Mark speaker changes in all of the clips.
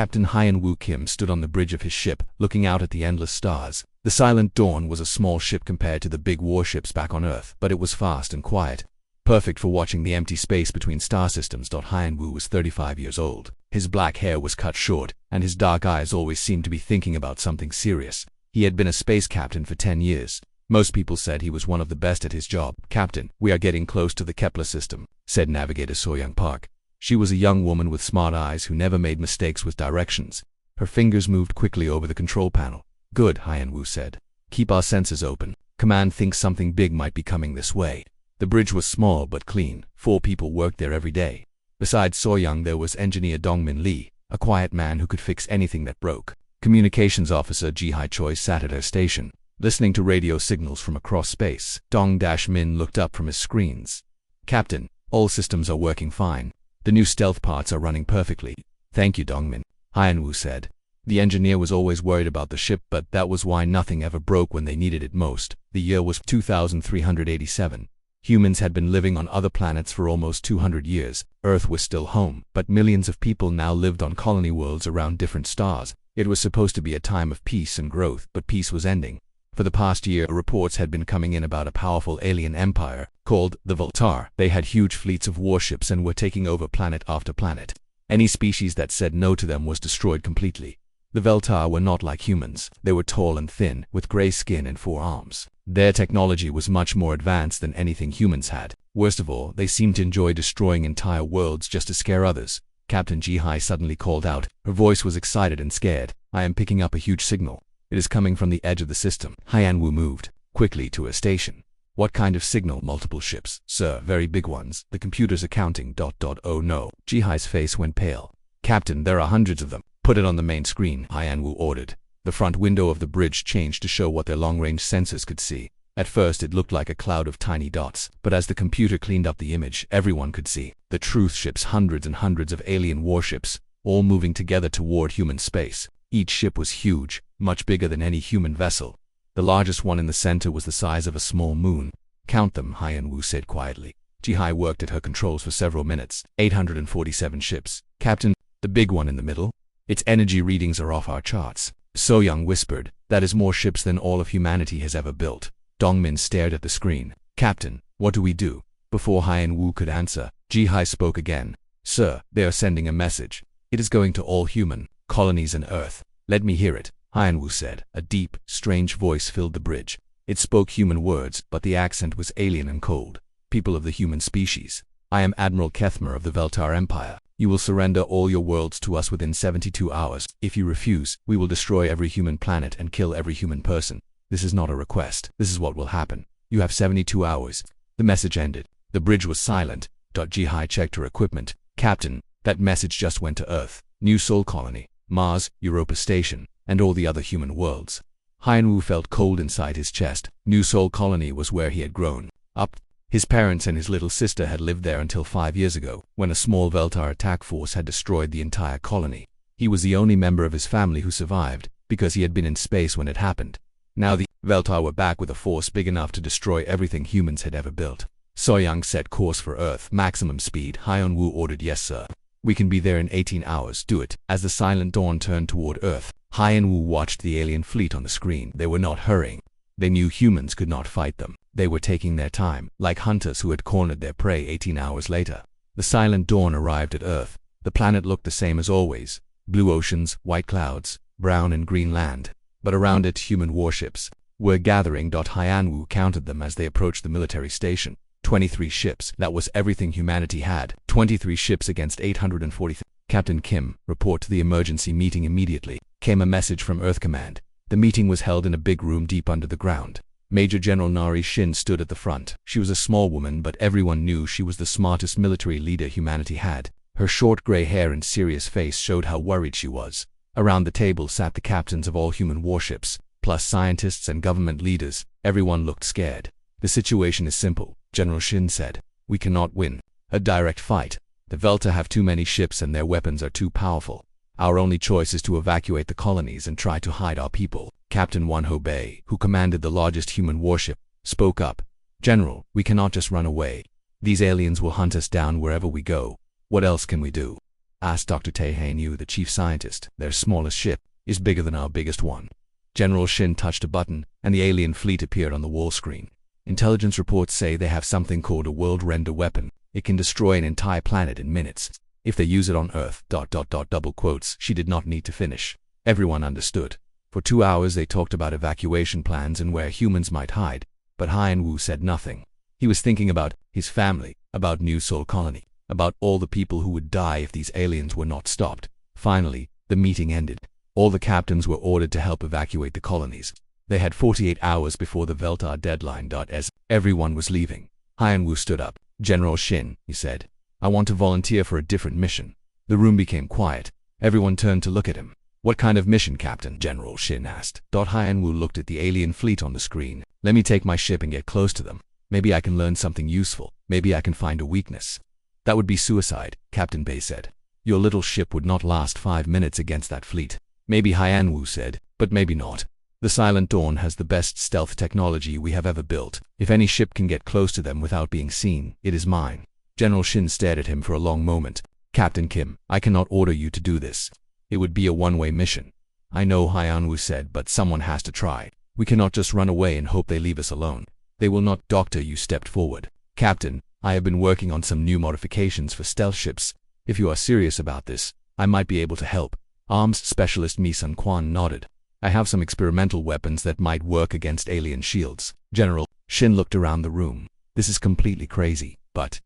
Speaker 1: Captain Hyun-woo Kim stood on the bridge of his ship, looking out at the endless stars. The Silent Dawn was a small ship compared to the big warships back on Earth, but it was fast and quiet. Perfect for watching the empty space between star systems. Hyun-woo was 35 years old. His black hair was cut short, and his dark eyes always seemed to be thinking about something serious. He had been a space captain for 10 years. Most people said he was one of the best at his job. "Captain, we are getting close to the Kepler system," said Navigator So-young Park. She was a young woman with smart eyes who never made mistakes with directions. Her fingers moved quickly over the control panel. "Good," Hyun-woo said. "Keep our senses open. Command thinks something big might be coming this way." The bridge was small but clean. 4 people worked there every day. Besides So-young, there was engineer Dongmin Lee, a quiet man who could fix anything that broke. Communications officer Ji-Hai Choi sat at her station, listening to radio signals from across space. Dong-min looked up from his screens. "Captain, all systems are working fine. The new stealth parts are running perfectly." "Thank you, Dongmin," Hyun-woo said. The engineer was always worried about the ship, but that was why nothing ever broke when they needed it most. The year was 2387. Humans had been living on other planets for almost 200 years. Earth was still home, but millions of people now lived on colony worlds around different stars. It was supposed to be a time of peace and growth, but peace was ending. For the past year, reports had been coming in about a powerful alien empire called the Voltar. They had huge fleets of warships and were taking over planet after planet. Any species that said no to them was destroyed completely. The Voltar were not like humans. They were tall and thin, with gray skin and 4 arms. Their technology was much more advanced than anything humans had. Worst of all, they seemed to enjoy destroying entire worlds just to scare others. Captain Ji-Hai suddenly called out. Her voice was excited and scared. "I am picking up a huge signal. It is coming from the edge of the system." Hyun-woo moved quickly to her station. "What kind of signal?" "Multiple ships, sir, very big ones. The computers are counting. Oh no." Ji-Hai's face went pale. "Captain, there are hundreds of them. Put it on the main screen," Hyun-woo ordered. The front window of the bridge changed to show what their long-range sensors could see. At first it looked like a cloud of tiny dots, but as the computer cleaned up the image, everyone could see the truth ships, hundreds and hundreds of alien warships, all moving together toward human space. Each ship was huge, much bigger than any human vessel. The largest one in the center was the size of a small moon. "Count them," Hyun-woo said quietly. Ji-Hai worked at her controls for several minutes. 847 ships. "Captain, the big one in the middle? Its energy readings are off our charts." So-young whispered. "That is more ships than all of humanity has ever built." Dongmin stared at the screen. "Captain, what do we do?" Before Hyun-woo could answer, Ji-Hai spoke again. "Sir, they are sending a message. It is going to all human colonies on Earth." "Let me hear it," Hyun-woo said. A deep, strange voice filled the bridge. It spoke human words, but the accent was alien and cold. "People of the human species, I am Admiral Kethmer of the Voltar Empire. You will surrender all your worlds to us within 72 hours. If you refuse, we will destroy every human planet and kill every human person. This is not a request. This is what will happen. You have 72 hours. The message ended. The bridge was silent. Ji-Hai checked her equipment. "Captain, that message just went to Earth, New Sol Colony, Mars, Europa Station, and all the other human worlds." Hyun-woo felt cold inside his chest. New Sol Colony was where he had grown up. His parents and his little sister had lived there until 5 years ago, when a small Voltar attack force had destroyed the entire colony. He was the only member of his family who survived, because he had been in space when it happened. Now the Voltar were back with a force big enough to destroy everything humans had ever built. So-young set course for Earth, maximum speed. Hyun-woo ordered. "Yes, sir. We can be there in 18 hours. Do it." As the Silent Dawn turned toward Earth, Hyun-woo watched the alien fleet on the screen. They were not hurrying. They knew humans could not fight them. They were taking their time, like hunters who had cornered their prey. 18 hours later, the Silent Dawn arrived at Earth. The planet looked the same as always. Blue oceans, white clouds, brown and green land. But around it, human warships were gathering. Hyun-woo counted them as they approached the military station. 23 ships. That was everything humanity had. 23 ships against 840. "Captain Kim, report to the emergency meeting immediately," came a message from Earth Command. The meeting was held in a big room deep under the ground. Major General Nari Shin stood at the front. She was a small woman, but everyone knew she was the smartest military leader humanity had. Her short gray hair and serious face showed how worried she was. Around the table sat the captains of all human warships, plus scientists and government leaders. Everyone looked scared. "The situation is simple," General Shin said. "We cannot win a direct fight. The Voltar have too many ships and their weapons are too powerful. Our only choice is to evacuate the colonies and try to hide our people." Captain Won-ho-bae, who commanded the largest human warship, spoke up. "General, we cannot just run away. These aliens will hunt us down wherever we go. What else can we do?" asked Dr. Tae-Hae-Nyu, the chief scientist. Their smallest ship is bigger than our biggest one. General Shin touched a button, and the alien fleet appeared on the wall screen. Intelligence reports say they have something called a world render weapon. It can destroy an entire planet in minutes. If they use it on Earth, ... double quotes. She did not need to finish. Everyone understood. For 2 hours they talked about evacuation plans and where humans might hide, but Hyan-Woo said nothing. He was thinking about his family, about New Seoul Colony, about all the people who would die if these aliens were not stopped. Finally, the meeting ended. All the captains were ordered to help evacuate the colonies. They had 48 hours before the Veltar deadline. As everyone was leaving, Hyan-Woo stood up. "General Shin," he said, "I want to volunteer for a different mission." The room became quiet. Everyone turned to look at him. "What kind of mission, Captain?" General Shin asked. Hyan-Woo looked at the alien fleet on the screen. "Let me take my ship and get close to them. Maybe I can learn something useful. Maybe I can find a weakness." "That would be suicide," Captain Bay said. "Your little ship would not last 5 minutes against that fleet." "Maybe," Hyan-Woo said, "but maybe not. The Silent Dawn has the best stealth technology we have ever built. If any ship can get close to them without being seen, it is mine." General Shin stared at him for a long moment. "Captain Kim, I cannot order you to do this. It would be a one-way mission." "I know," Hyan-Woo said, "but someone has to try. We cannot just run away and hope they leave us alone. They will not." Doctor Yu stepped forward. "Captain, I have been working on some new modifications for stealth ships. If you are serious about this, I might be able to help." Arms specialist Mi Sun-Kwan nodded. "I have some experimental weapons that might work against alien shields." General Shin looked around the room. "This is completely crazy, but ...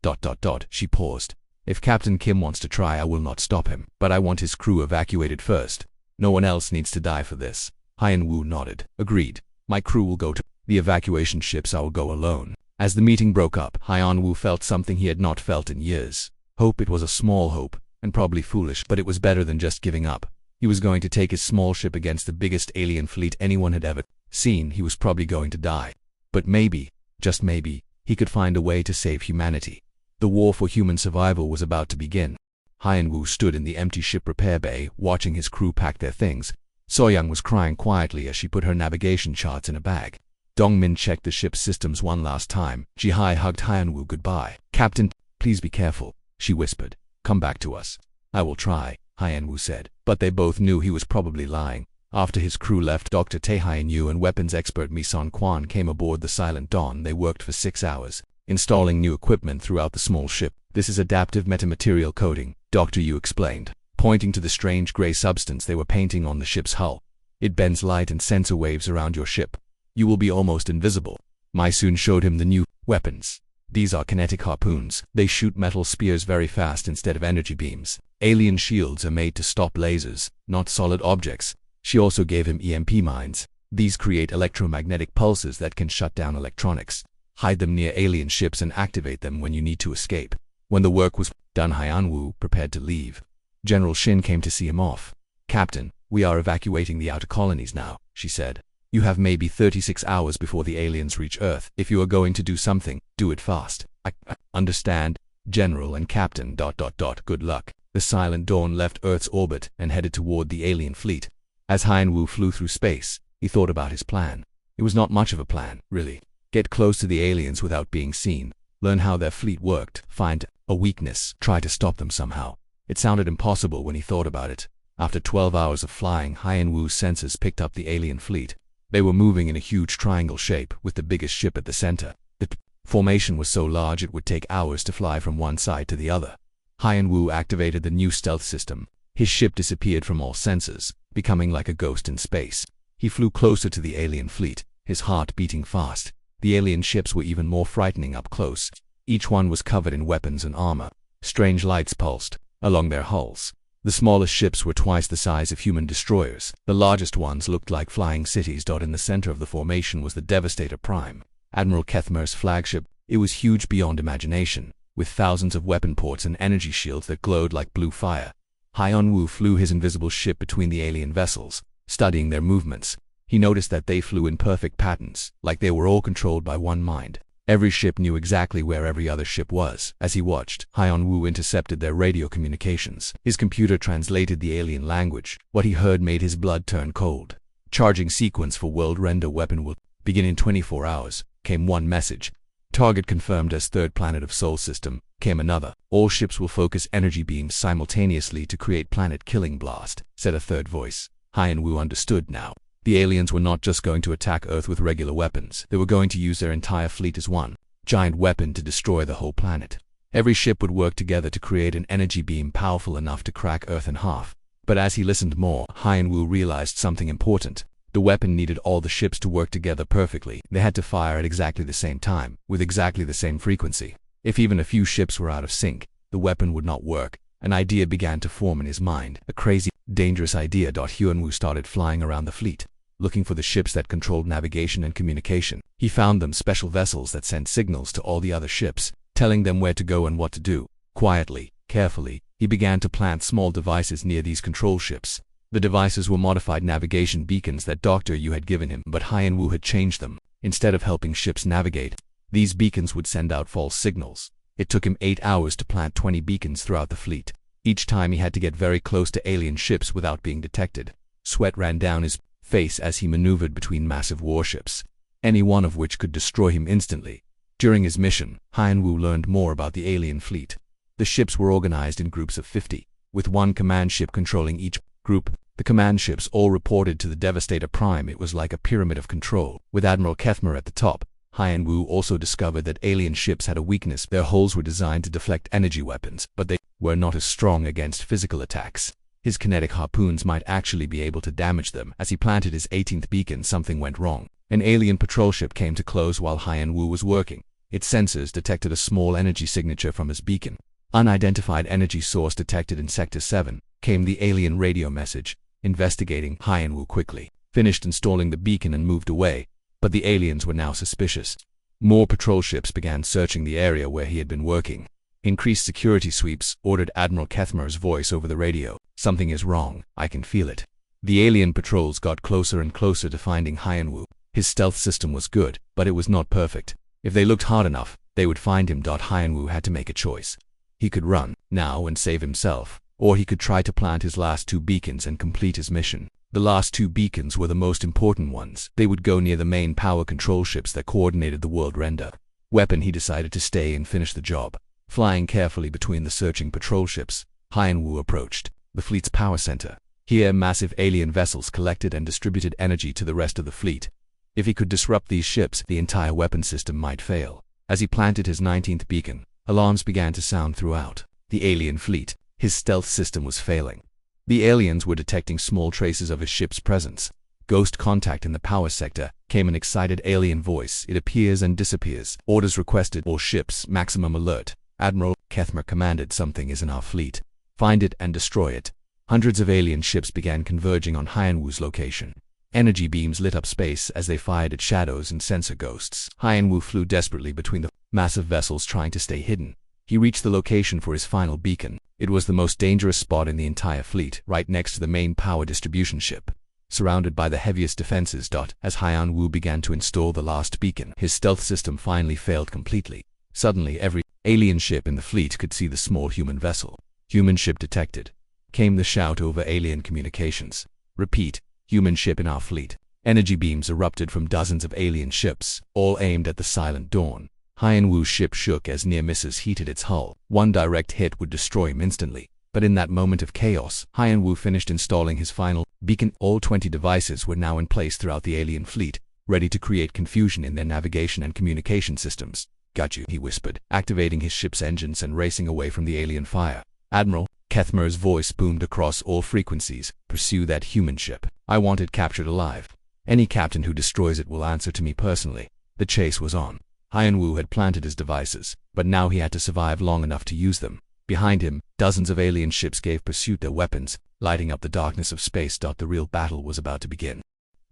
Speaker 1: She paused. "If Captain Kim wants to try, I will not stop him, but I want his crew evacuated first. No one else needs to die for this." Hyan-Woo nodded. "Agreed. My crew will go to the evacuation ships. I will go alone." As the meeting broke up, Hyan-Woo felt something he had not felt in years. Hope. It was a small hope, and probably foolish, but it was better than just giving up. He was going to take his small ship against the biggest alien fleet anyone had ever seen. He was probably going to die. But maybe, just maybe, he could find a way to save humanity. The war for human survival was about to begin. Hyan-Woo stood in the empty ship repair bay, watching his crew pack their things. So-young was crying quietly as she put her navigation charts in a bag. Dong-min checked the ship's systems one last time. Ji-Hai hugged Hyan-Woo goodbye. "Captain, please be careful," she whispered. "Come back to us." "I will try," Hyan-Woo said. But they both knew he was probably lying. After his crew left, Dr. Tae-Hae-Nyu and weapons expert Mi Sun-Kwan came aboard the Silent Dawn. They worked for 6 hours, installing new equipment throughout the small ship. "This is adaptive metamaterial coating," Dr. Yu explained, pointing to the strange gray substance they were painting on the ship's hull. "It bends light and sensor waves around your ship. You will be almost invisible." Mai soon showed him the new weapons. "These are kinetic harpoons. They shoot metal spears very fast instead of energy beams. Alien shields are made to stop lasers, not solid objects." She also gave him EMP mines. "These create electromagnetic pulses that can shut down electronics. Hide them near alien ships and activate them when you need to escape." When the work was done, Hyan-Woo prepared to leave. General Shin came to see him off. "Captain, we are evacuating the outer colonies now," she said. "You have maybe 36 hours before the aliens reach Earth. If you are going to do something, do it fast." I understand, General and Captain ... Good luck." The Silent Dawn left Earth's orbit and headed toward the alien fleet. As Hyan-Woo flew through space, he thought about his plan. It was not much of a plan, really. Get close to the aliens without being seen, learn how their fleet worked, find a weakness, try to stop them somehow. It sounded impossible when he thought about it. After 12 hours of flying, Hyan-Woo's sensors picked up the alien fleet. They were moving in a huge triangle shape, with the biggest ship at the center. The formation was so large it would take hours to fly from one side to the other. Hyan-Woo activated the new stealth system. His ship disappeared from all sensors, becoming like a ghost in space. He flew closer to the alien fleet, his heart beating fast. The alien ships were even more frightening up close. Each one was covered in weapons and armor. Strange lights pulsed along their hulls. The smallest ships were twice the size of human destroyers. The largest ones looked like flying cities. In the center of the formation was the Devastator Prime, Admiral Kethmer's flagship. It was huge beyond imagination, with thousands of weapon ports and energy shields that glowed like blue fire. Hyan-Woo flew his invisible ship between the alien vessels, studying their movements. He noticed that they flew in perfect patterns, like they were all controlled by one mind. Every ship knew exactly where every other ship was. As he watched, Hyan-Woo intercepted their radio communications. His computer translated the alien language. What he heard made his blood turn cold. "Charging sequence for world render weapon will begin in 24 hours, came one message. Target confirmed as third planet of Sol system. Came another. All ships will focus energy beams simultaneously to create planet-killing blast, said a third voice. Hyan Wu understood now. The aliens were not just going to attack Earth with regular weapons. They were going to use their entire fleet as one giant weapon to destroy the whole planet. Every ship would work together to create an energy beam powerful enough to crack Earth in half. But as he listened more, Hyan Wu realized something important. The weapon needed all the ships to work together perfectly. They had to fire at exactly the same time, with exactly the same frequency. If even a few ships were out of sync, the weapon would not work. An idea began to form in his mind. A crazy, dangerous idea. Hyan Wu started flying around the fleet, looking for the ships that controlled navigation and communication. He found them special vessels that sent signals to all the other ships, telling them where to go and what to do. Quietly, carefully, he began to plant small devices near these control ships. The devices were modified navigation beacons that Dr. Yu had given him, but Hyan Wu had changed them. Instead of helping ships navigate, these beacons would send out false signals. It took him 8 hours to plant 20 beacons throughout the fleet. Each time he had to get very close to alien ships without being detected. Sweat ran down his face as he maneuvered between massive warships, any one of which could destroy him instantly. During his mission, Hyan Wu learned more about the alien fleet. The ships were organized in groups of 50, with one command ship controlling each group. The command ships all reported to the Devastator Prime. It was like a pyramid of control, with Admiral Kethmer at the top. Hyan Wu also discovered that alien ships had a weakness. Their hulls were designed to deflect energy weapons, but they were not as strong against physical attacks. His kinetic harpoons might actually be able to damage them. As he planted his 18th beacon, something went wrong. An alien patrol ship came to close while Hyan Wu was working. Its sensors detected a small energy signature from his beacon. Unidentified energy source detected in Sector 7, came the alien radio message. Investigating, Hyan Wu quickly finished installing the beacon and moved away, but the aliens were now suspicious. More patrol ships began searching the area where he had been working. Increased security sweeps, ordered Admiral Kethmer's voice over the radio. Something is wrong, I can feel it. The alien patrols got closer and closer to finding Hyan Wu. His stealth system was good, but it was not perfect. If they looked hard enough, they would find him. Hyan Wu had to make a choice. He could run, now, and save himself, or he could try to plant his last 2 beacons and complete his mission. The last 2 beacons were the most important ones. They would go near the main power control ships that coordinated the world render. Weapon, he decided to stay and finish the job. Flying carefully between the searching patrol ships, Hyan Wu approached the fleet's power center. Here, massive alien vessels collected and distributed energy to the rest of the fleet. If he could disrupt these ships, the entire weapon system might fail. As he planted his 19th beacon, alarms began to sound throughout the alien fleet. His stealth system was failing. The aliens were detecting small traces of his ship's presence. Ghost contact in the power sector. Came an excited alien voice. It appears and disappears. Orders requested. All ships, maximum alert. Admiral Kethmer commanded, something is in our fleet. Find it and destroy it. Hundreds of alien ships began converging on Hyan Wu's location. Energy beams lit up space as they fired at shadows and sensor ghosts. Hyan Wu flew desperately between the massive vessels, trying to stay hidden. He reached the location for his final beacon. It was the most dangerous spot in the entire fleet, right next to the main power distribution ship, surrounded by the heaviest defenses. As Hyan Wu began to install the last beacon, his stealth system finally failed completely. Suddenly, every alien ship in the fleet could see the small human vessel. Human ship detected. Came the shout over alien communications. Repeat, human ship in our fleet. Energy beams erupted from dozens of alien ships, all aimed at the Silent Dawn. Hyan Wu's ship shook as near misses heated its hull. One direct hit would destroy him instantly. But in that moment of chaos, Hyan Wu finished installing his final beacon. All 20 devices were now in place throughout the alien fleet, ready to create confusion in their navigation and communication systems. Got you, he whispered, activating his ship's engines and racing away from the alien fire. Admiral Kethmer's voice boomed across all frequencies. Pursue that human ship. I want it captured alive. Any captain who destroys it will answer to me personally. The chase was on. Hyan Wu had planted his devices, but now he had to survive long enough to use them. Behind him, dozens of alien ships gave pursuit their weapons, lighting up the darkness of space. The real battle was about to begin.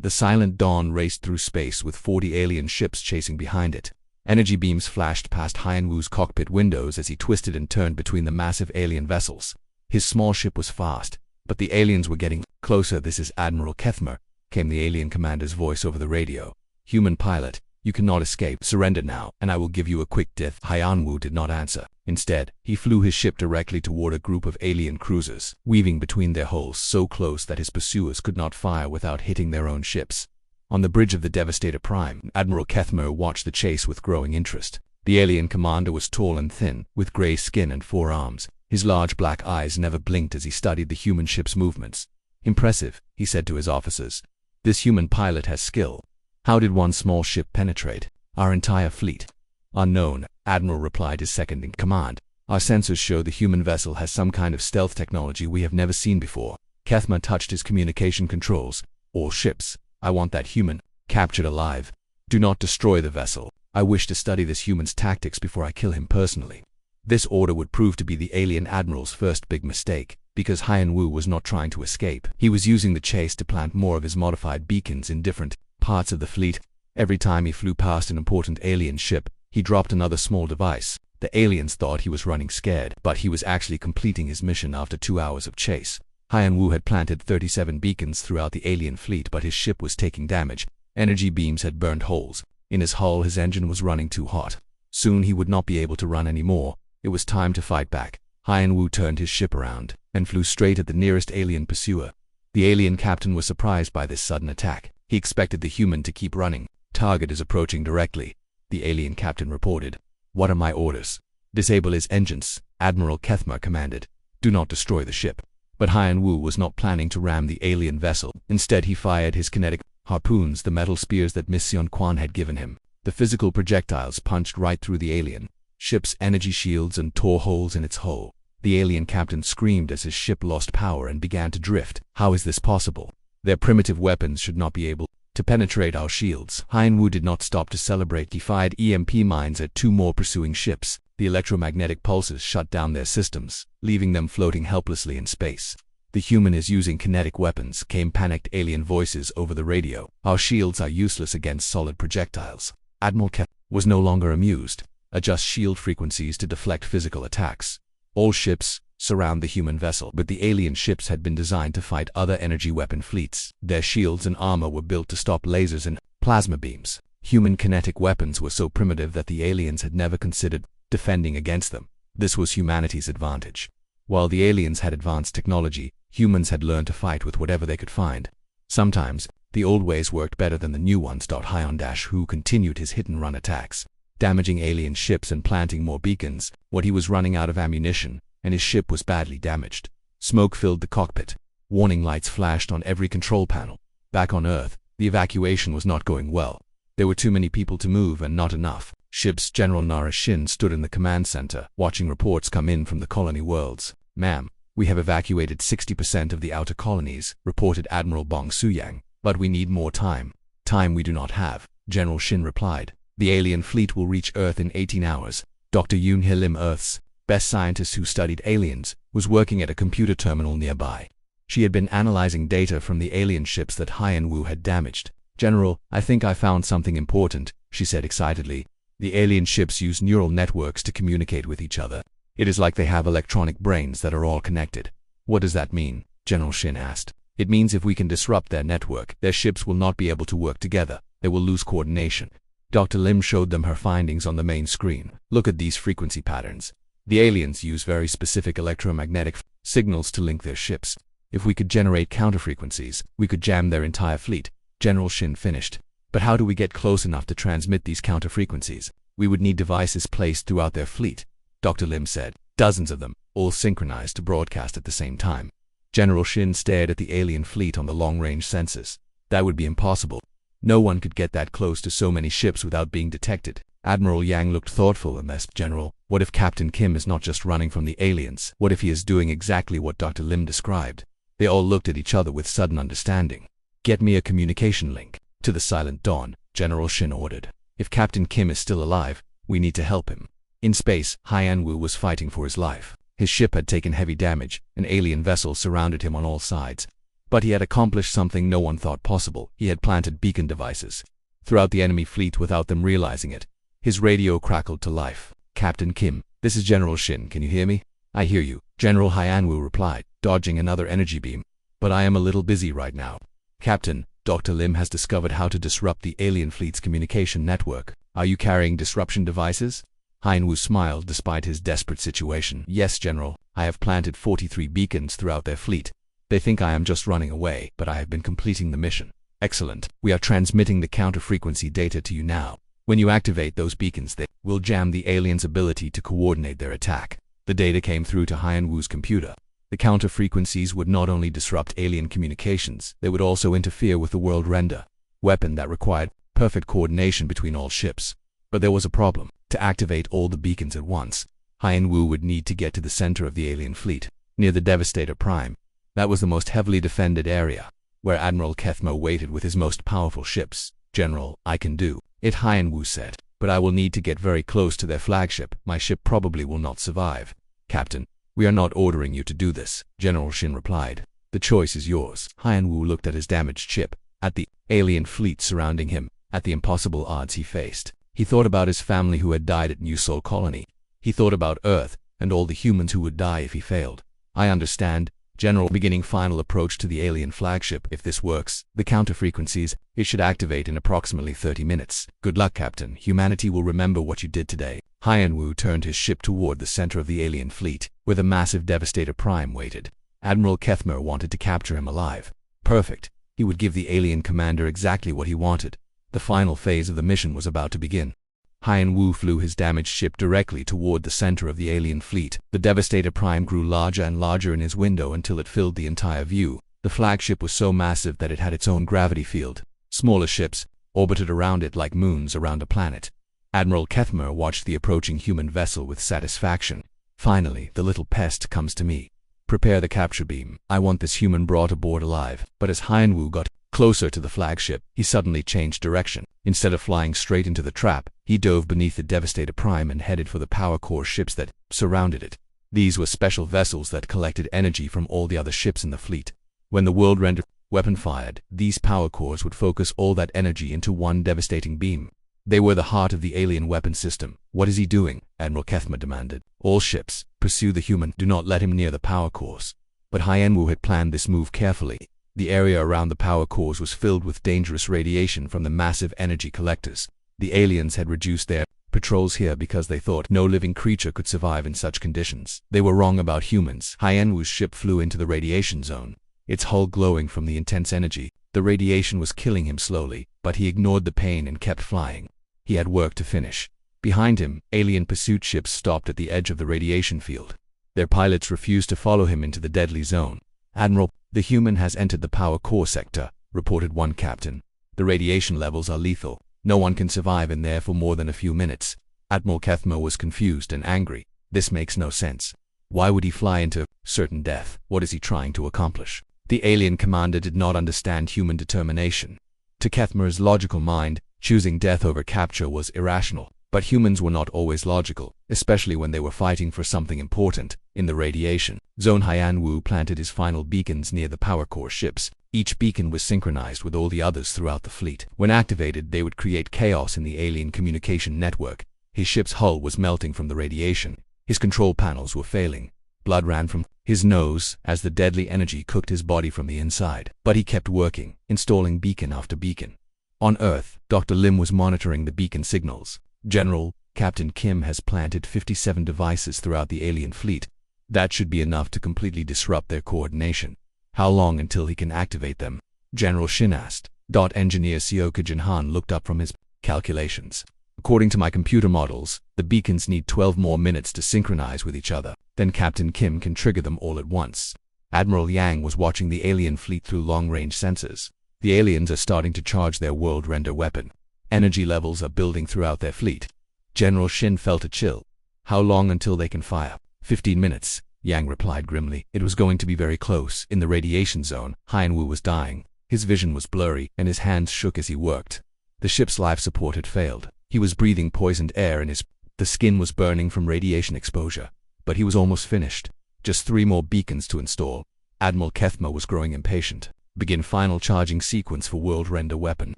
Speaker 1: The Silent Dawn raced through space with 40 alien ships chasing behind it. Energy beams flashed past Hyan Wu's cockpit windows as he twisted and turned between the massive alien vessels. His small ship was fast, but the aliens were getting closer. This is Admiral Kethmer, came the alien commander's voice over the radio. Human pilot, you cannot escape. Surrender now, and I will give you a quick death. Hyan Wu did not answer. Instead, he flew his ship directly toward a group of alien cruisers, weaving between their hulls so close that his pursuers could not fire without hitting their own ships. On the bridge of the Devastator Prime, Admiral Kethmer watched the chase with growing interest. The alien commander was tall and thin, with gray skin and 4 arms. His large black eyes never blinked as he studied the human ship's movements. "Impressive," he said to his officers. "This human pilot has skill. How did one small ship penetrate our entire fleet?" "Unknown," Admiral replied, his second in command. "Our sensors show the human vessel has some kind of stealth technology we have never seen before." Kethma touched his communication controls. "All ships, I want that human captured alive. Do not destroy the vessel. I wish to study this human's tactics before I kill him personally." This order would prove to be the alien admiral's first big mistake, because Hyan Wu was not trying to escape. He was using the chase to plant more of his modified beacons in different parts of the fleet. Every time he flew past an important alien ship, he dropped another small device. The aliens thought he was running scared, but he was actually completing his mission after 2 hours of chase. Hyan Wu had planted 37 beacons throughout the alien fleet, but his ship was taking damage. Energy beams had burned holes in his hull. His engine was running too hot. Soon he would not be able to run anymore. It was time to fight back. Hyan Wu turned his ship around and flew straight at the nearest alien pursuer. The alien captain was surprised by this sudden attack. He expected the human to keep running. "Target is approaching directly," the alien captain reported. "What are my orders?" "Disable his engines," Admiral Kethma commanded. "Do not destroy the ship." But Hyan Wu was not planning to ram the alien vessel. Instead, he fired his kinetic harpoons, the metal spears that Miss Sion Quan had given him. The physical projectiles punched right through the alien ship's energy shields and tore holes in its hull. The alien captain screamed as his ship lost power and began to drift. "How is this possible? Their primitive weapons should not be able to penetrate our shields." Hyan Wu did not stop to celebrate. He fired EMP mines at 2 more pursuing ships. The electromagnetic pulses shut down their systems, leaving them floating helplessly in space. "The human is using kinetic weapons," came panicked alien voices over the radio. "Our shields are useless against solid projectiles." Admiral Keth was no longer amused. "Adjust shield frequencies to deflect physical attacks. All ships surround the human vessel." But the alien ships had been designed to fight other energy weapon fleets. Their shields and armor were built to stop lasers and plasma beams. Human kinetic weapons were so primitive that the aliens had never considered defending against them. This was humanity's advantage. While the aliens had advanced technology, humans had learned to fight with whatever they could find. Sometimes, the old ways worked better than the new ones. Hyan-Hu continued his hit-and-run attacks, damaging alien ships and planting more beacons. He was running out of ammunition, and his ship was badly damaged. Smoke filled the cockpit. Warning lights flashed on every control panel. Back on Earth, the evacuation was not going well. There were too many people to move and not enough. Ship's General Nara Shin stood in the command center, watching reports come in from the colony worlds. "Ma'am, we have evacuated 60% of the outer colonies," reported Admiral Bong Suyang. "But we need more time." "Time we do not have," General Shin replied. "The alien fleet will reach Earth in 18 hours. Dr. Yoon Hye Lim, Earth's best scientist who studied aliens, was working at a computer terminal nearby. She had been analyzing data from the alien ships that Hyan Wu had damaged. "General, I think I found something important," she said excitedly. "The alien ships use neural networks to communicate with each other. It is like they have electronic brains that are all connected." "What does that mean?" General Shin asked. "It means if we can disrupt their network, their ships will not be able to work together. They will lose coordination." Dr. Lim showed them her findings on the main screen. "Look at these frequency patterns. The aliens use very specific electromagnetic signals to link their ships. If we could generate counterfrequencies, we could jam their entire fleet." General Shin finished. "But how do we get close enough to transmit these counterfrequencies?" "We would need devices placed throughout their fleet," Dr. Lim said. "Dozens of them, all synchronized to broadcast at the same time." General Shin stared at the alien fleet on the long-range sensors. "That would be impossible. No one could get that close to so many ships without being detected." Admiral Yang looked thoughtful and asked, "General, what if Captain Kim is not just running from the aliens? What if he is doing exactly what Dr. Lim described?" They all looked at each other with sudden understanding. "Get me a communication link to the Silent Dawn," General Shin ordered. "If Captain Kim is still alive, we need to help him." In space, Hyan Wu was fighting for his life. His ship had taken heavy damage. An alien vessel surrounded him on all sides. But he had accomplished something no one thought possible. He had planted beacon devices throughout the enemy fleet without them realizing it. His radio crackled to life. "Captain Kim, this is General Shin. Can you hear me?" "I hear you," General Hyan Wu replied, dodging another energy beam. "But I am a little busy right now." "Captain, Dr. Lim has discovered how to disrupt the alien fleet's communication network. Are you carrying disruption devices?" Hyan Wu smiled despite his desperate situation. "Yes, General. I have planted 43 beacons throughout their fleet. They think I am just running away, but I have been completing the mission." "Excellent. We are transmitting the counter-frequency data to you now." When you activate those beacons, they will jam the aliens' ability to coordinate their attack. The data came through to Hyan Wu's computer. The counter frequencies would not only disrupt alien communications, they would also interfere with the world render weapon that required perfect coordination between all ships. But there was a problem. To activate all the beacons at once, Hyan Wu would need to get to the center of the alien fleet, near the Devastator Prime. That was the most heavily defended area, where Admiral Kethmer waited with his most powerful ships. "General, I can do it," Hyan Wu said, "but I will need to get very close to their flagship. My ship probably will not survive." "Captain, we are not ordering you to do this," General Shin replied. "The choice is yours." Hyan Wu looked at his damaged ship, at the alien fleet surrounding him, at the impossible odds he faced. He thought about his family who had died at New Sol Colony. He thought about Earth and all the humans who would die if he failed. "I understand, General." Beginning final approach to the alien flagship. "If this works, the counter frequencies, it should activate in approximately 30 minutes. Good luck, Captain. Humanity will remember what you did today." Hyan Wu turned his ship toward the center of the alien fleet, where the massive Devastator Prime waited. Admiral Kethmer wanted to capture him alive. Perfect. He would give the alien commander exactly what he wanted. The final phase of the mission was about to begin. Hyan Wu flew his damaged ship directly toward the center of the alien fleet. The Devastator Prime grew larger and larger in his window until it filled the entire view. The flagship was so massive that it had its own gravity field. Smaller ships orbited around it like moons around a planet. Admiral Kethmer watched the approaching human vessel with satisfaction. "Finally, the little pest comes to me. Prepare the capture beam. I want this human brought aboard alive." But as Hyan Wu got closer to the flagship, he suddenly changed direction. Instead of flying straight into the trap, he dove beneath the Devastator Prime and headed for the power core ships that surrounded it. These were special vessels that collected energy from all the other ships in the fleet. When the world render weapon fired, these power cores would focus all that energy into one devastating beam. They were the heart of the alien weapon system. "What is he doing?" Admiral Kethmer demanded. "All ships, pursue the human. Do not let him near the power cores." But Hyan Wu had planned this move carefully. The area around the power cores was filled with dangerous radiation from the massive energy collectors. The aliens had reduced their patrols here because they thought no living creature could survive in such conditions. They were wrong about humans. Hyan Wu's ship flew into the radiation zone, its hull glowing from the intense energy. The radiation was killing him slowly, but he ignored the pain and kept flying. He had work to finish. Behind him, alien pursuit ships stopped at the edge of the radiation field. Their pilots refused to follow him into the deadly zone. "Admiral, the human has entered the power core sector," reported one captain. "The radiation levels are lethal. No one can survive in there for more than a few minutes." Admiral Kethmer was confused and angry. "This makes no sense. Why would he fly into certain death? What is he trying to accomplish?" The alien commander did not understand human determination. To Kethmer's logical mind, choosing death over capture was irrational. But humans were not always logical, especially when they were fighting for something important. In the radiation zone, Hyan Wu planted his final beacons near the power core ships. Each beacon was synchronized with all the others throughout the fleet. When activated, they would create chaos in the alien communication network. His ship's hull was melting from the radiation. His control panels were failing. Blood ran from his nose as the deadly energy cooked his body from the inside. But he kept working, installing beacon after beacon. On Earth, Dr. Lim was monitoring the beacon signals. "General, Captain Kim has planted 57 devices throughout the alien fleet. That should be enough to completely disrupt their coordination. How long until he can activate them?" General Shin asked. Engineer Sioka Jinhan looked up from his calculations. "According to my computer models, the beacons need 12 more minutes to synchronize with each other. Then Captain Kim can trigger them all at once." Admiral Yang was watching the alien fleet through long-range sensors. The aliens are starting to charge their world render weapon. Energy levels are building throughout their fleet. General Shin felt a chill. "How long until they can fire?" 15 minutes, Yang replied grimly. It was going to be very close. In the radiation zone, Hyan Wu was dying. His vision was blurry, and his hands shook as he worked. The ship's life support had failed. He was breathing poisoned air and the skin was burning from radiation exposure. But he was almost finished. Just 3 more beacons to install. Admiral Kethmer was growing impatient. "Begin final charging sequence for world render weapon.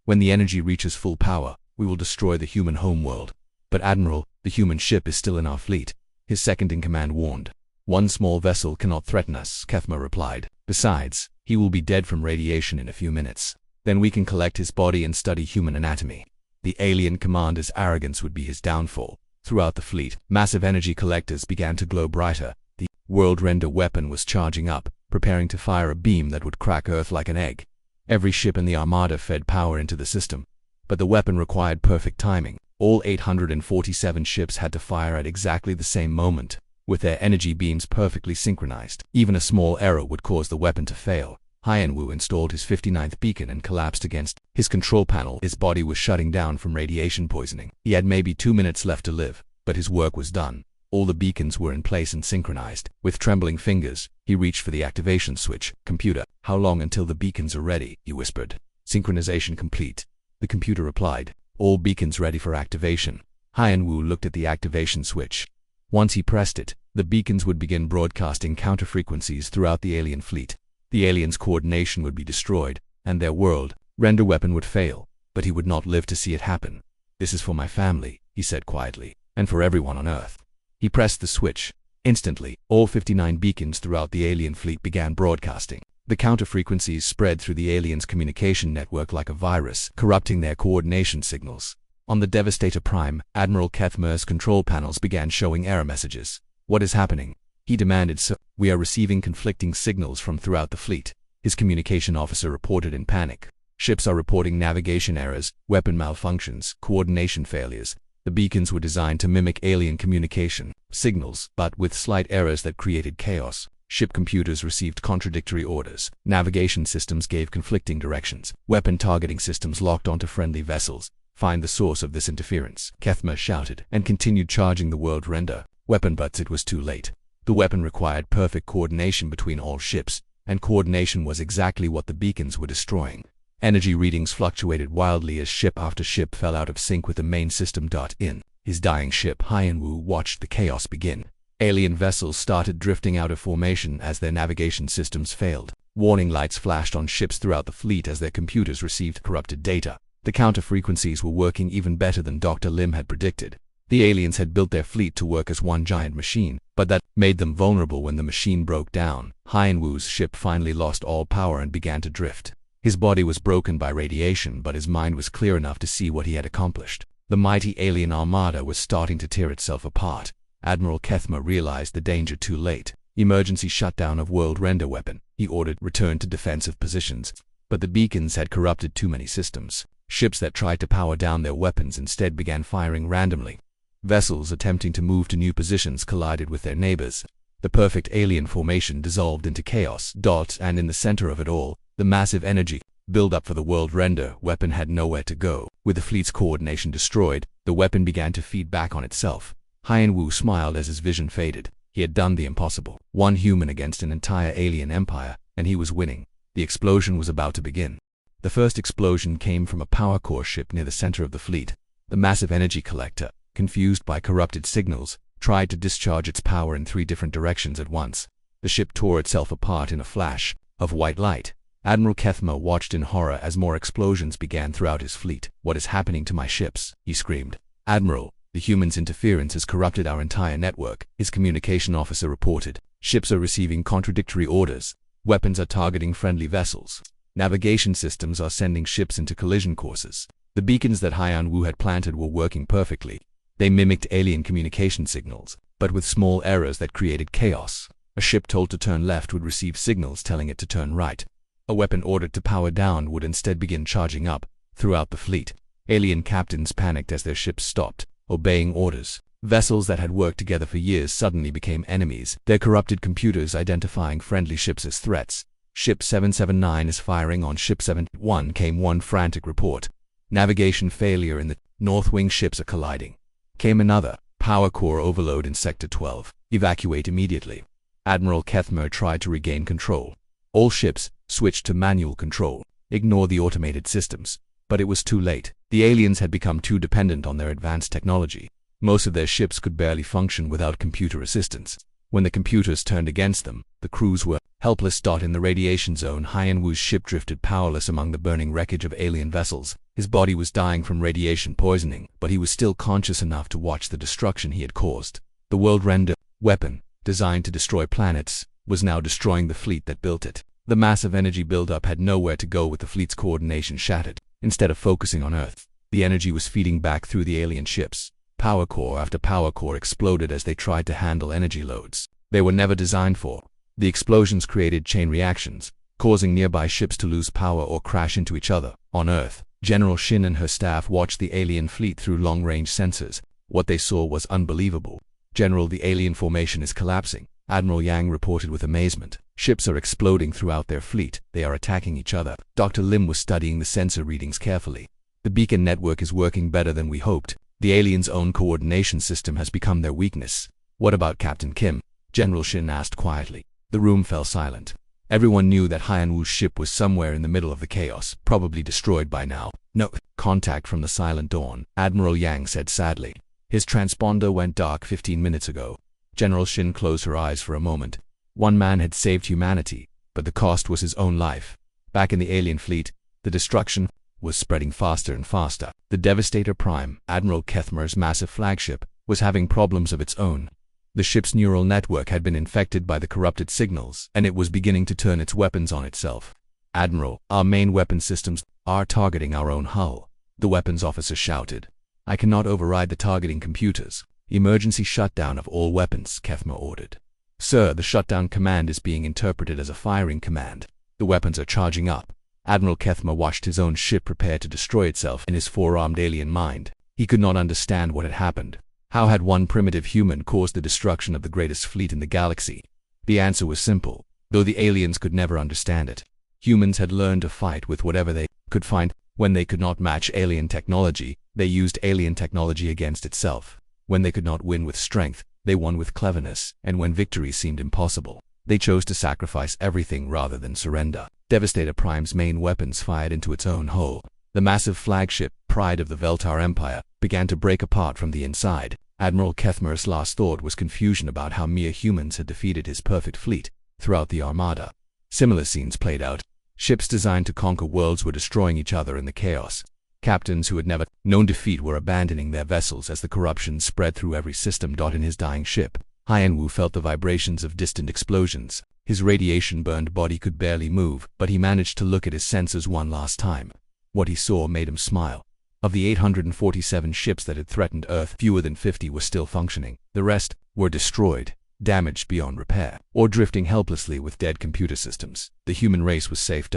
Speaker 1: When the energy reaches full power, we will destroy the human homeworld." "But Admiral, the human ship is still in our fleet," his second-in-command warned. "One small vessel cannot threaten us," Kethmer replied. "Besides, he will be dead from radiation in a few minutes. Then we can collect his body and study human anatomy." The alien commander's arrogance would be his downfall. Throughout the fleet, massive energy collectors began to glow brighter. The world render weapon was charging up, preparing to fire a beam that would crack Earth like an egg. Every ship in the armada fed power into the system. but the weapon required perfect timing. All 847 ships had to fire at exactly the same moment, with their energy beams perfectly synchronized. Even a small error would cause the weapon to fail. Hyan-Woo installed his 59th beacon and collapsed against his control panel. His body was shutting down from radiation poisoning. He had maybe 2 minutes left to live, but his work was done. All the beacons were in place and synchronized. With trembling fingers, he reached for the activation switch. "Computer, how long until the beacons are ready?" he whispered. "Synchronization complete." The computer replied, "All beacons ready for activation." Hyan-Woo looked at the activation switch. Once he pressed it, the beacons would begin broadcasting counter-frequencies throughout the alien fleet. The aliens' coordination would be destroyed, and their world render weapon would fail, but he would not live to see it happen. "This is for my family," he said quietly, "and for everyone on Earth." He pressed the switch. Instantly, all 59 beacons throughout the alien fleet began broadcasting. The counter-frequencies spread through the aliens' communication network like a virus, corrupting their coordination signals. On the Devastator Prime, Admiral Kethmer's control panels began showing error messages. "What is happening?" he demanded. "Sir, we are receiving conflicting signals from throughout the fleet," his communication officer reported in panic. "Ships are reporting navigation errors, weapon malfunctions, coordination failures. The beacons were designed to mimic alien communication signals, but with slight errors that created chaos. Ship computers received contradictory orders. Navigation systems gave conflicting directions. Weapon targeting systems locked onto friendly vessels. Find the source of this interference," Kethmer shouted, and continued charging the world render weapon, but it was too late. The weapon required perfect coordination between all ships, and coordination was exactly what the beacons were destroying. Energy readings fluctuated wildly as ship after ship fell out of sync with the main system. In his dying ship, Hyan-Woo watched the chaos begin. Alien vessels started drifting out of formation as their navigation systems failed. Warning lights flashed on ships throughout the fleet as their computers received corrupted data. The counter-frequencies were working even better than Dr. Lim had predicted. The aliens had built their fleet to work as one giant machine, but that made them vulnerable when the machine broke down. Hyan-Woo's ship finally lost all power and began to drift. His body was broken by radiation, but his mind was clear enough to see what he had accomplished. The mighty alien armada was starting to tear itself apart. Admiral Kethmer realized the danger too late. "Emergency shutdown of world render weapon," he ordered. "Return to defensive positions." But the beacons had corrupted too many systems. Ships that tried to power down their weapons instead began firing randomly. Vessels attempting to move to new positions collided with their neighbors. The perfect alien formation dissolved into chaos. And in the center of it all, the massive energy build-up for the world render weapon had nowhere to go. With the fleet's coordination destroyed, the weapon began to feed back on itself. Hyan-Woo smiled as his vision faded. He had done the impossible. One human against an entire alien empire, and he was winning. The explosion was about to begin. The first explosion came from a power core ship near the center of the fleet. The massive energy collector, confused by corrupted signals, tried to discharge its power in 3 different directions at once. The ship tore itself apart in a flash of white light. Admiral Kethmer watched in horror as more explosions began throughout his fleet. "What is happening to my ships?" he screamed. "Admiral, the humans' interference has corrupted our entire network," his communication officer reported. "Ships are receiving contradictory orders. Weapons are targeting friendly vessels. Navigation systems are sending ships into collision courses." The beacons that Hyan-Woo had planted were working perfectly. They mimicked alien communication signals, but with small errors that created chaos. A ship told to turn left would receive signals telling it to turn right. A weapon ordered to power down would instead begin charging up. Throughout the fleet, alien captains panicked as their ships stopped obeying orders. Vessels that had worked together for years suddenly became enemies, their corrupted computers identifying friendly ships as threats. "Ship 779 is firing on Ship 71, came one frantic report. "Navigation failure in the North Wing, ships are colliding," came another. "Power core overload in Sector 12. Evacuate immediately." Admiral Kethmer tried to regain control. All ships switched to manual control. Ignore the automated systems. But it was too late. The aliens had become too dependent on their advanced technology. Most of their ships could barely function without computer assistance. When the computers turned against them, the crews were helpless. In the radiation zone, Hyan-Woo's ship drifted powerless among the burning wreckage of alien vessels. His body was dying from radiation poisoning, but he was still conscious enough to watch the destruction he had caused. The world render weapon, designed to destroy planets, was now destroying the fleet that built it. The massive energy buildup had nowhere to go with the fleet's coordination shattered. Instead of focusing on Earth, the energy was feeding back through the alien ships. Power core after power core exploded as they tried to handle energy loads they were never designed for. The explosions created chain reactions, causing nearby ships to lose power or crash into each other. On Earth, General Shin and her staff watched the alien fleet through long-range sensors. What they saw was unbelievable. "General, the alien formation is collapsing," Admiral Yang reported with amazement. "Ships are exploding throughout their fleet. They are attacking each other." Dr. Lim was studying the sensor readings carefully. "The beacon network is working better than we hoped. The aliens' own coordination system has become their weakness." "What about Captain Kim?" General Shin asked quietly. The room fell silent. Everyone knew that Hyanwoo's ship was somewhere in the middle of the chaos, probably destroyed by now. "No contact from the Silent Dawn," Admiral Yang said sadly. "His transponder went dark 15 minutes ago." General Shin closed her eyes for a moment. One man had saved humanity, but the cost was his own life. Back in the alien fleet, the destruction was spreading faster and faster. The Devastator Prime, Admiral Kethmer's massive flagship, was having problems of its own. The ship's neural network had been infected by the corrupted signals, and it was beginning to turn its weapons on itself. "Admiral, our main weapon systems are targeting our own hull," the weapons officer shouted. "I cannot override the targeting computers." "Emergency shutdown of all weapons," Kethmer ordered. "Sir, the shutdown command is being interpreted as a firing command. The weapons are charging up." Admiral Kethmer watched his own ship prepare to destroy itself in his four-armed alien mind. He could not understand what had happened. How had one primitive human caused the destruction of the greatest fleet in the galaxy? The answer was simple, though the aliens could never understand it. Humans had learned to fight with whatever they could find. When they could not match alien technology, they used alien technology against itself. When they could not win with strength, they won with cleverness, and when victory seemed impossible, they chose to sacrifice everything rather than surrender. Devastator Prime's main weapons fired into its own hull. The massive flagship, pride of the Veltar Empire, began to break apart from the inside. Admiral Kethmer's last thought was confusion about how mere humans had defeated his perfect fleet. Throughout the Armada, similar scenes played out. Ships designed to conquer worlds were destroying each other in the chaos. Captains who had never known defeat were abandoning their vessels as the corruption spread through every system. In his dying ship, Hyanwoo felt the vibrations of distant explosions. His radiation-burned body could barely move, but he managed to look at his sensors one last time. What he saw made him smile. Of the 847 ships that had threatened Earth, fewer than 50 were still functioning. The rest were destroyed, damaged beyond repair, or drifting helplessly with dead computer systems. The human race was safe.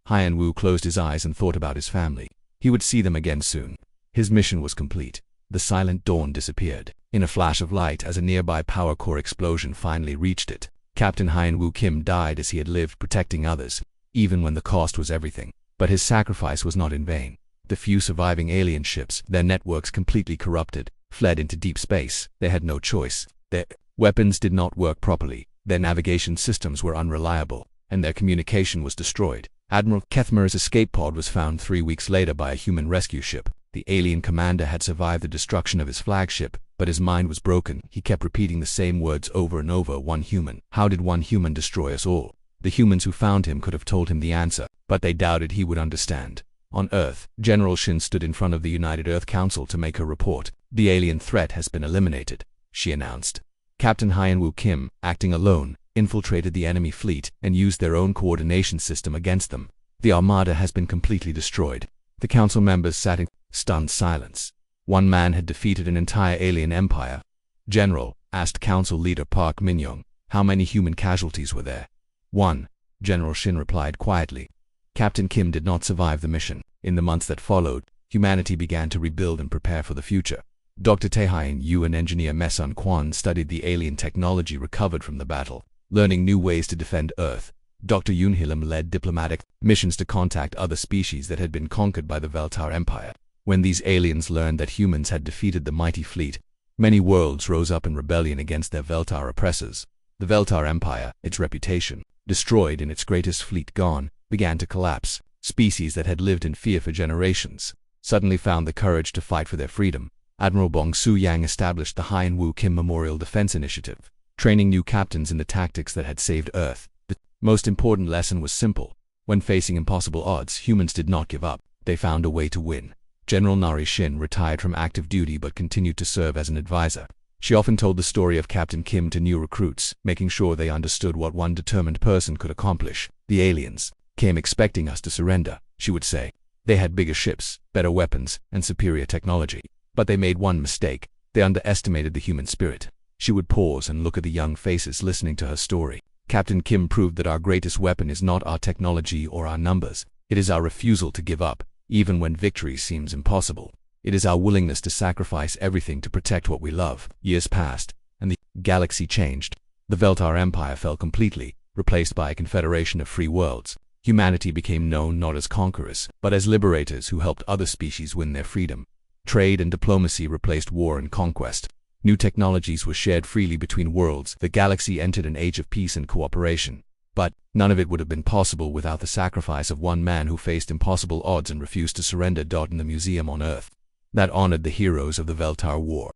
Speaker 1: Hyanwoo closed his eyes and thought about his family. He would see them again soon. His mission was complete. The Silent Dawn disappeared in a flash of light as a nearby power core explosion finally reached it. Captain Hyanwoo Kim died as he had lived, protecting others, even when the cost was everything. But his sacrifice was not in vain. The few surviving alien ships, their networks completely corrupted, fled into deep space. They had no choice. Their weapons did not work properly, their navigation systems were unreliable, and their communication was destroyed. Admiral Kethmer's escape pod was found 3 weeks later by a human rescue ship. The alien commander had survived the destruction of his flagship, but his mind was broken. He kept repeating the same words over and over. "One human. How did one human destroy us all?" The humans who found him could have told him the answer, but they doubted he would understand. On Earth, General Shin stood in front of the United Earth Council to make her report. "The alien threat has been eliminated," she announced. Captain Hyanwoo Kim, acting alone, infiltrated the enemy fleet and used their own coordination system against them. The Armada has been completely destroyed. The council members sat in stunned silence. One man had defeated an entire alien empire. "General," asked Council Leader Park Min-young, "how many human casualties were there?" "1," General Shin replied quietly. Captain Kim did not survive the mission. In the months that followed, humanity began to rebuild and prepare for the future. Dr. Tae-hyun Yu and engineer Mesun Kwan studied the alien technology recovered from the battle, learning new ways to defend Earth. Dr. Yoon Hilam led diplomatic missions to contact other species that had been conquered by the Veltar Empire. When these aliens learned that humans had defeated the mighty fleet, many worlds rose up in rebellion against their Veltar oppressors. The Veltar Empire, its reputation destroyed and its greatest fleet gone, began to collapse. Species that had lived in fear for generations suddenly found the courage to fight for their freedom. Admiral Bong Su-yang established the Hyanwoo Kim Memorial Defense Initiative, training new captains in the tactics that had saved Earth. The most important lesson was simple. When facing impossible odds, humans did not give up. They found a way to win. General Nari Shin retired from active duty but continued to serve as an advisor. She often told the story of Captain Kim to new recruits, making sure they understood what one determined person could accomplish. "The aliens came expecting us to surrender," she would say. "They had bigger ships, better weapons, and superior technology. But they made one mistake. They underestimated the human spirit." She would pause and look at the young faces listening to her story. "Captain Kim proved that our greatest weapon is not our technology or our numbers. It is our refusal to give up. even when victory seems impossible. It is our willingness to sacrifice everything to protect what we love. Years passed, and the galaxy changed. The Veltar Empire fell completely, replaced by a confederation of free worlds. Humanity became known not as conquerors, but as liberators who helped other species win their freedom. Trade and diplomacy replaced war and conquest. New technologies were shared freely between worlds. The galaxy entered an age of peace and cooperation. But none of it would have been possible without the sacrifice of one man who faced impossible odds and refused to surrender. In the museum on Earth that honored the heroes of the Veltar War.